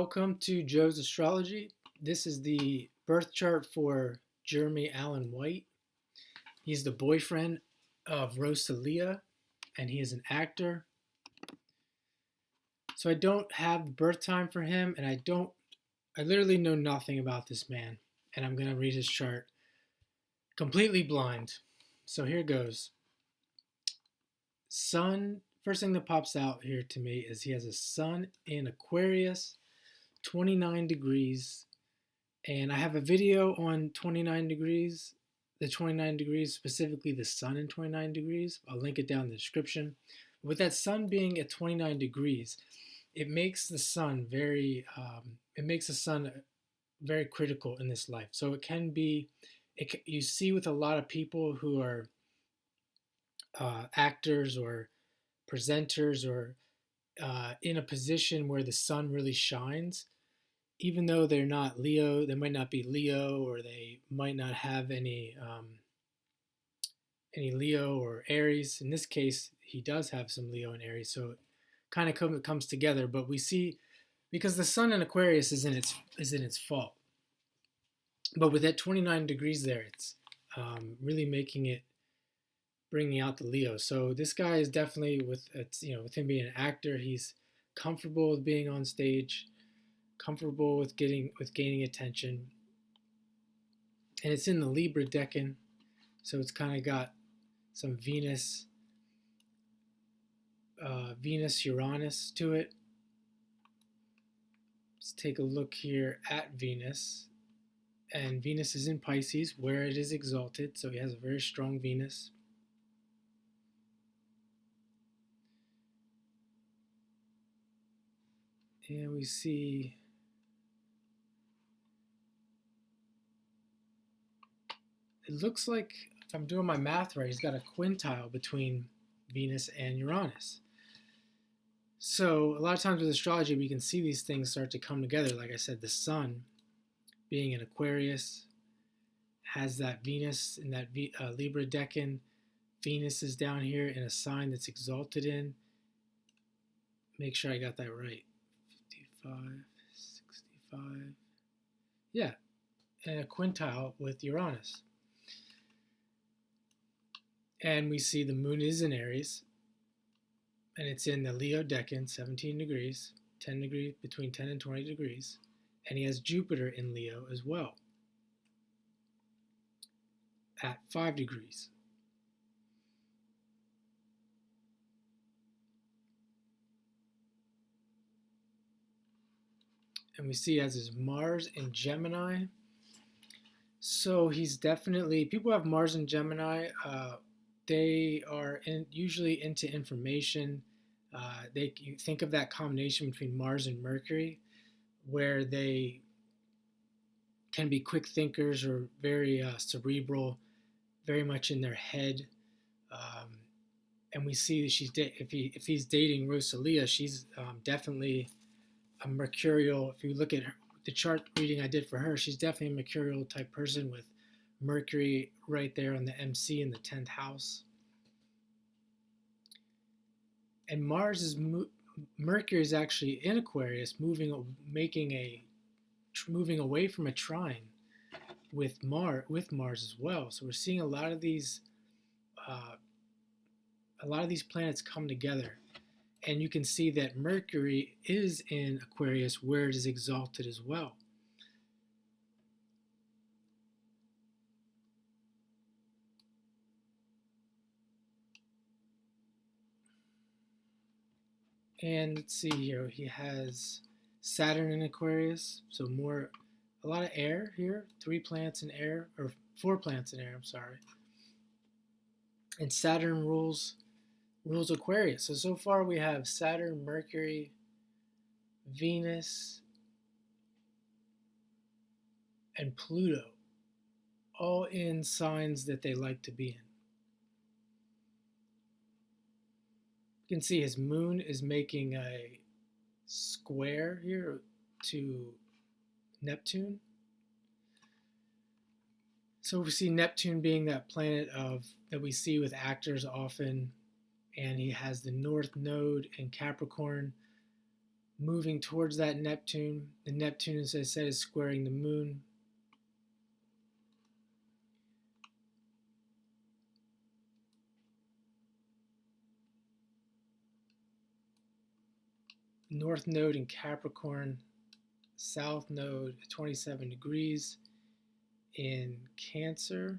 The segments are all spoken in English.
Welcome to Joe's Astrology. This is the birth chart for Jeremy Allen White. He's the boyfriend of Rosalia, and he is an actor. So I don't have the birth time for him, and I literally know nothing about this man, and I'm going to read his chart completely blind. So here goes. Sun, first thing that pops out here to me is he has a sun in Aquarius, 29 degrees. And I have a video on 29 degrees, the 29 degrees, specifically the sun in 29 degrees. I'll link it down in the description. With that sun being at 29 degrees, it makes the sun very critical in this life. So it can be, you see with a lot of people who are actors or presenters or in a position where the sun really shines, even though they're not Leo, they might not be Leo, or they might not have any Leo or Aries. In this case, he does have some Leo and Aries, so it kind of comes together. But we see, because the sun in Aquarius is in its fault, but with that 29 degrees there, it's really bringing out the Leo. So this guy is definitely with him being an actor, he's comfortable with being on stage, comfortable with gaining attention, and it's in the Libra decan, so it's kind of got some Venus Uranus to it. Let's take a look here at Venus, and Venus is in Pisces where it is exalted, so he has a very strong Venus. And we see it looks like, if I'm doing my math right, he's got a quintile between Venus and Uranus. So a lot of times with astrology, we can see these things start to come together. Like I said, the sun being in Aquarius has that Venus in that Libra decan. Venus is down here in a sign that's exalted in. Make sure I got that right. 55, 65. Yeah, and a quintile with Uranus. And we see the moon is in Aries, and it's in the Leo decan, 17 degrees, 10 degrees, between 10 and 20 degrees, and he has Jupiter in Leo as well at 5 degrees. And we see as his Mars in Gemini. So he's definitely, people have Mars in Gemini, they are usually into information. You think of that combination between Mars and Mercury, where they can be quick thinkers or very cerebral, very much in their head. And we see that if he's dating Rosalia, she's definitely a mercurial. If you look at the chart reading I did for her, she's definitely a mercurial type person with Mercury right there on the MC in the 10th house. And Mercury is actually in Aquarius, moving away from a trine with Mars as well. So we're seeing a lot of these planets come together, and you can see that Mercury is in Aquarius where it is exalted as well. And let's see here, he has Saturn in Aquarius, so a lot of air here, 3 planets in air, or 4 planets in air, I'm sorry. And Saturn rules Aquarius. So far we have Saturn, Mercury, Venus, and Pluto, all in signs that they like to be in. You can see his moon is making a square here to Neptune. So we see Neptune being that planet that we see with actors often, and he has the North Node in Capricorn, moving towards that Neptune. The Neptune, as I said, is squaring the moon. North node in Capricorn, south node 27 degrees in Cancer.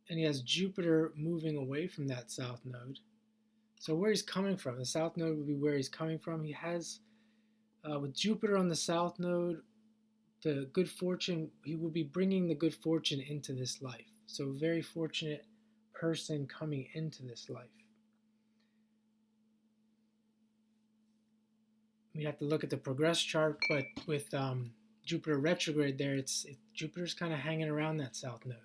And he has Jupiter moving away from that south node. So where he's coming from, the south node would be where he's coming from. He has, with Jupiter on the south node, the good fortune, he will be bringing the good fortune into this life. So very fortunate person coming into this life. We have to look at the progress chart, but with Jupiter retrograde there, Jupiter's kind of hanging around that south node.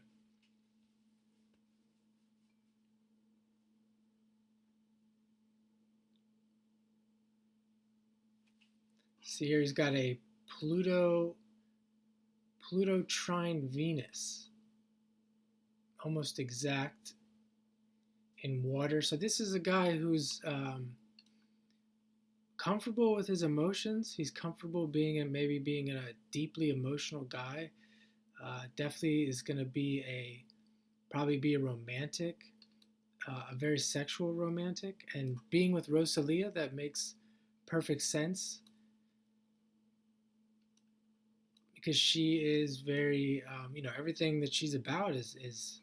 See here, he's got a Pluto trine Venus, almost exact in water. So this is a guy who's comfortable with his emotions. He's comfortable being a deeply emotional guy. Definitely is going to probably be a romantic, a very sexual romantic. And being with Rosalia, that makes perfect sense, because she is very, everything that she's about is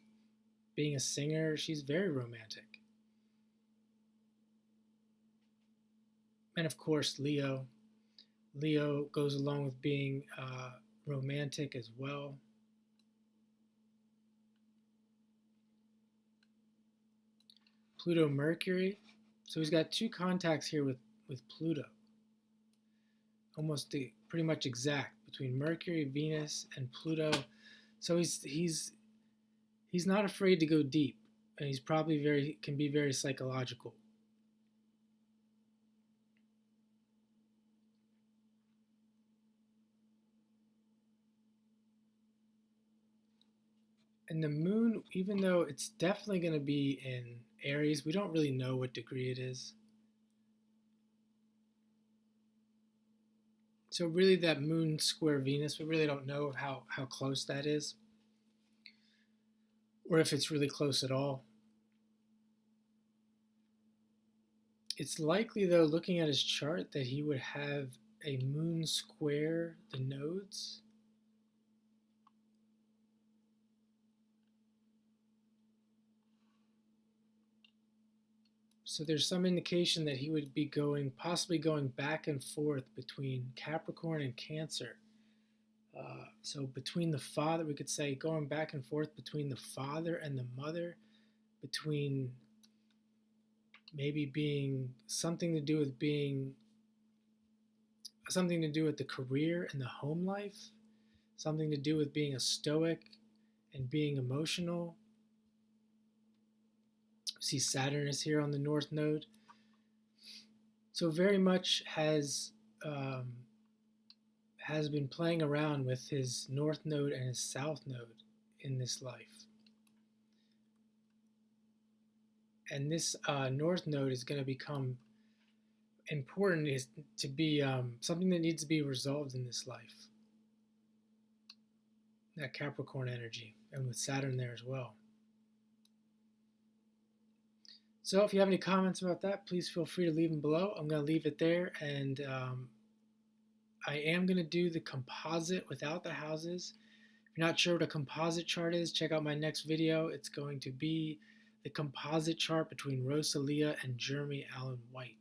being a singer. She's very romantic. And of course, Leo goes along with being romantic as well. Pluto Mercury. So he's got two contacts here with Pluto. Almost pretty much exact between Mercury, Venus, and Pluto. So he's not afraid to go deep, and he's probably can be very psychological. And the moon, even though it's definitely going to be in Aries, we don't really know what degree it is. So really that moon square Venus, we really don't know how close that is, or if it's really close at all. It's likely, though, looking at his chart, that he would have a moon square the nodes. So there's some indication that he would be possibly going back and forth between Capricorn and Cancer. So between the father, we could say going back and forth between the father and the mother, between maybe being something to do with the career and the home life, something to do with being a stoic and being emotional. See Saturn is here on the north node. So very much has been playing around with his north node and his south node in this life. And this north node is going to become important, is to be something that needs to be resolved in this life. That Capricorn energy, and with Saturn there as well. So if you have any comments about that, please feel free to leave them below. I'm going to leave it there, and I am going to do the composite without the houses. If you're not sure what a composite chart is, check out my next video. It's going to be the composite chart between Rosalia and Jeremy Allen White.